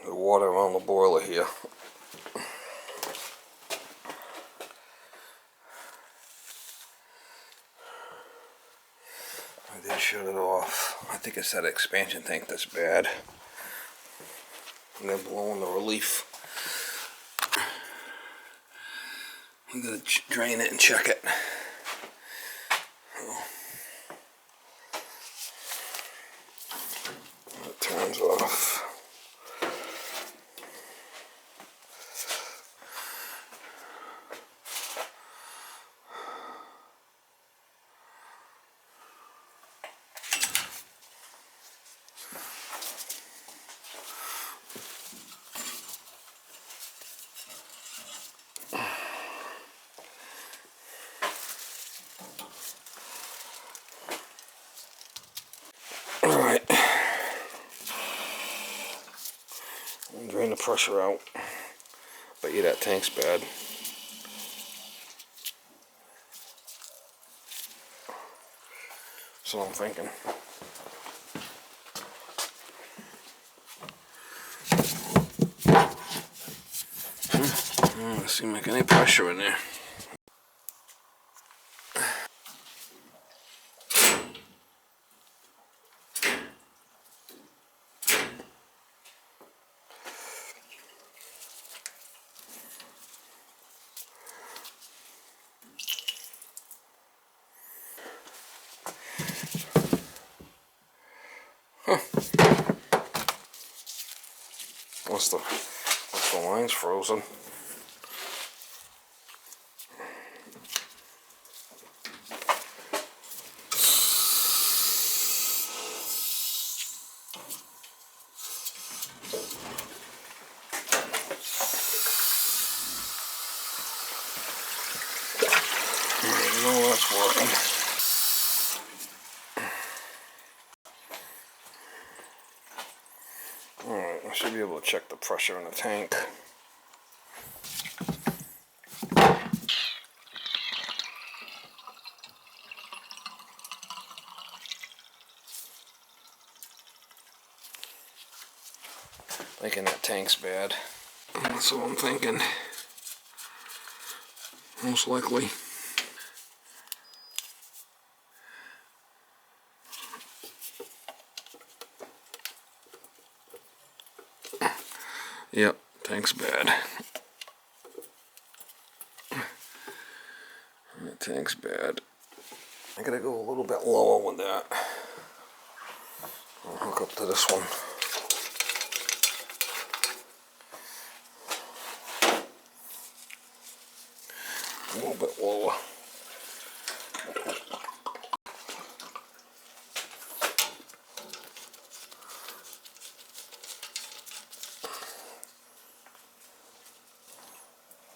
The water around the boiler here. I did shut it off. I think it's that expansion tank that's bad. And they're blowing the relief. I'm gonna drain it and check it. It turns off. Alright. Drain the pressure out. But yeah, that tank's bad. So I'm thinking. Let's see, make any pressure in there. What's the line's frozen? No, that's working. Alright, I should be able to check the pressure in the tank. Thinking that tank's bad. That's what I'm thinking. Most likely. Yep, tank's bad. That tank's bad. I gotta go a little bit lower with that. I'll hook up to this one. A little bit lower.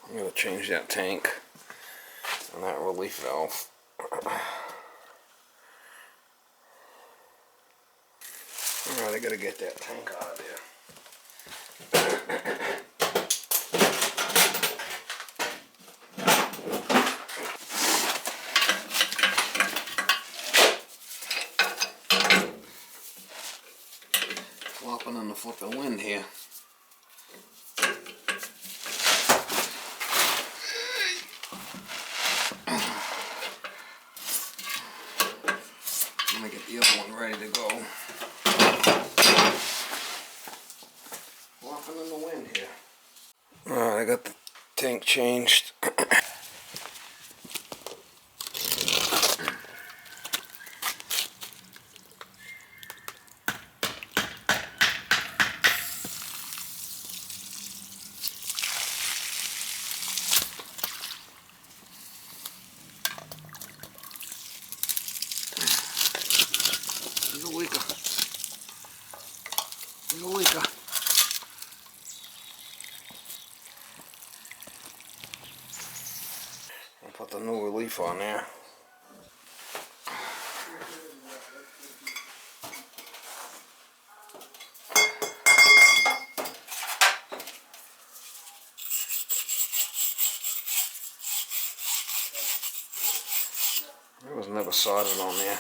I'm going to change that tank and that relief valve. Alright, I got to get that tank out of there. Flopping in the flipping wind here. I'm gonna get the other one ready to go. Flopping in the wind here. Alright, I got the tank changed. I'll put the new relief on there. It was never soldered on there.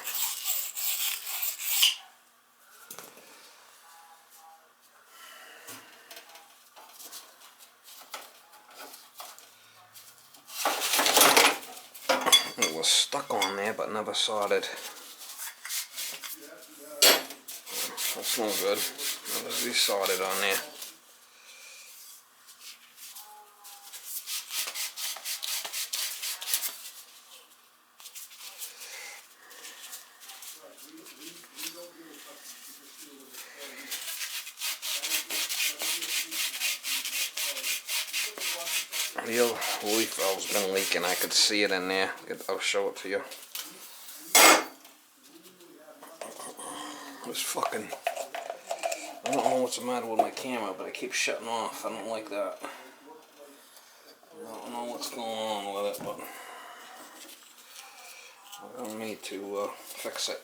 there, but never soldered. That's no good. Never resoldered on there. The leaf valve's been leaking. I could see it in there. I'll show it to you. This fucking... I don't know what's the matter with my camera, but it keeps shutting off. I don't like that. I don't know what's going on with it, but I don't need to fix it.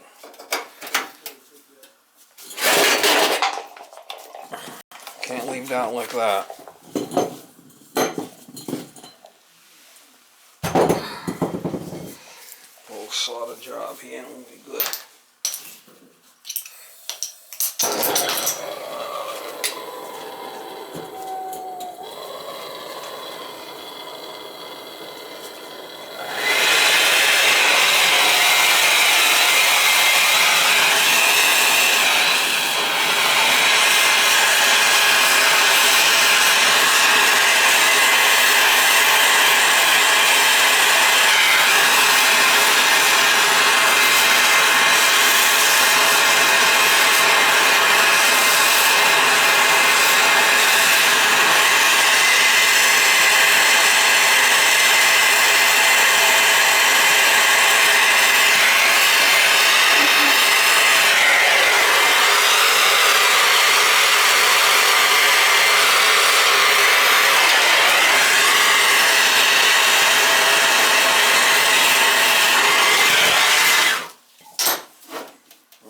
Can't leave that like that. Little solder job here will be good.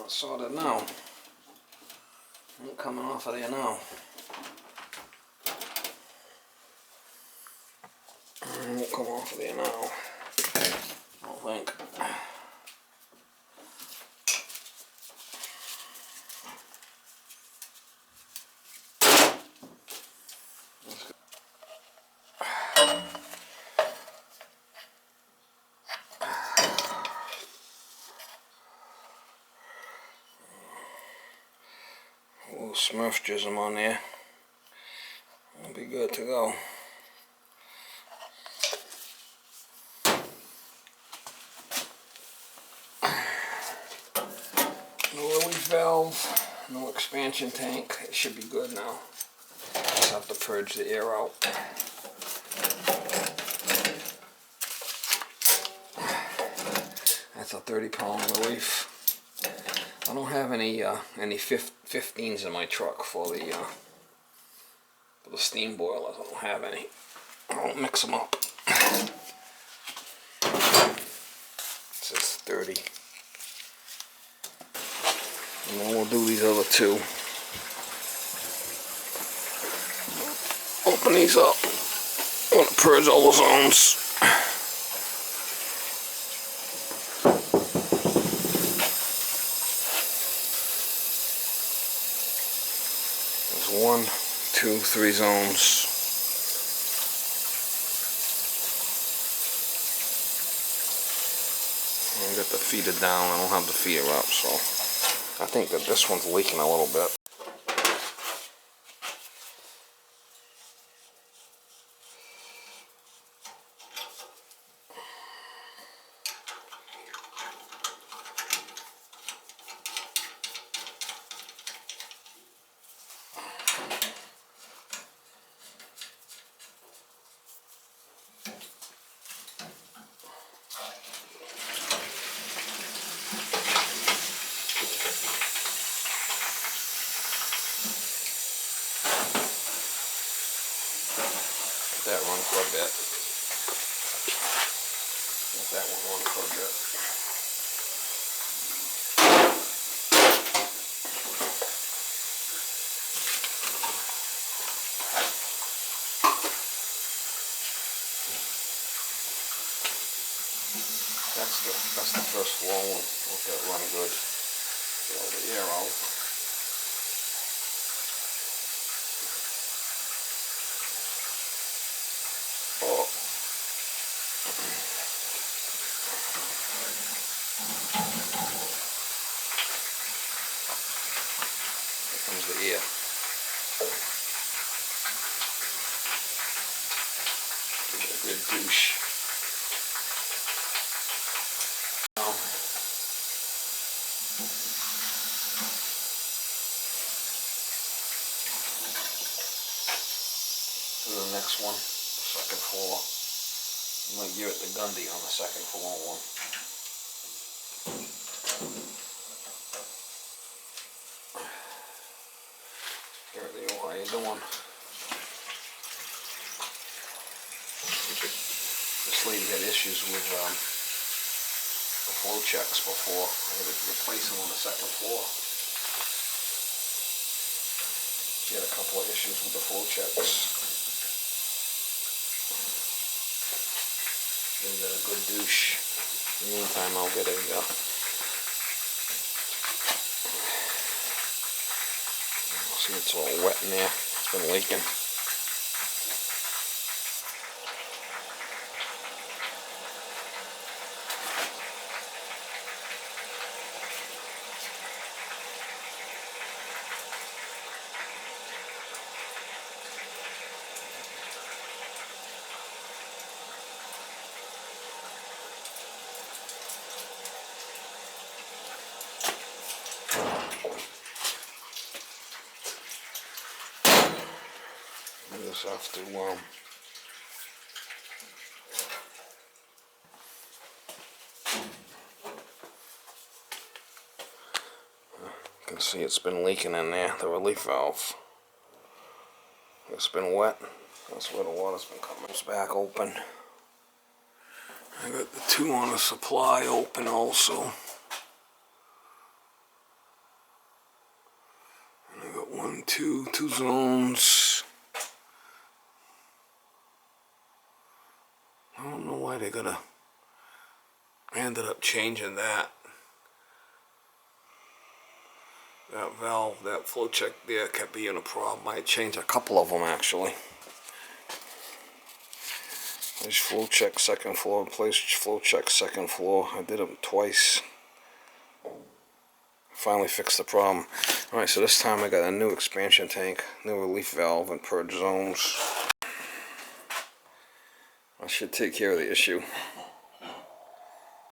Soldered now. Ain't coming off of there now. Won't come off of there now. I don't think. A little Smurf jism on there. It'll be good to go. No relief valve, no expansion tank. It should be good now. Just have to purge the air out. That's a 30-pound relief. I don't have any 15s in my truck for the steam boilers. I don't have any. I don't mix them up. It says 30. And then we'll do these other two. Open these up. I want to purge all the zones. There's 1, 2, 3 zones. I'll get the feeder down. I don't have the feeder up, so I think that this one's leaking a little bit. That run for a bit. Let that one run for a bit. That's the first flow one. Let that run good. Get all the air out. change the air. Give it a good douche. Now, to the next one, second floor. I'm going to give it the Gundy on the second floor one. Here they are, how you doing? This lady had issues with the flow checks before. I had to replace them on the second floor. She had a couple of issues with the flow checks. Give it a good douche. In the meantime, I'll get a see, it's all wet in there. It's been leaking. I just have to you can see it's been leaking in there, the relief valve. It's been wet. That's where the water's been coming. It's back open. I got the two on the supply open also. And I got two zones. I don't know why I ended up changing that. That valve, that flow check there kept being a problem. I changed a couple of them actually. There's flow check second floor, replace flow check second floor. I did them twice. Finally fixed the problem. Alright, so this time I got a new expansion tank, new relief valve, and purge zones. I should take care of the issue.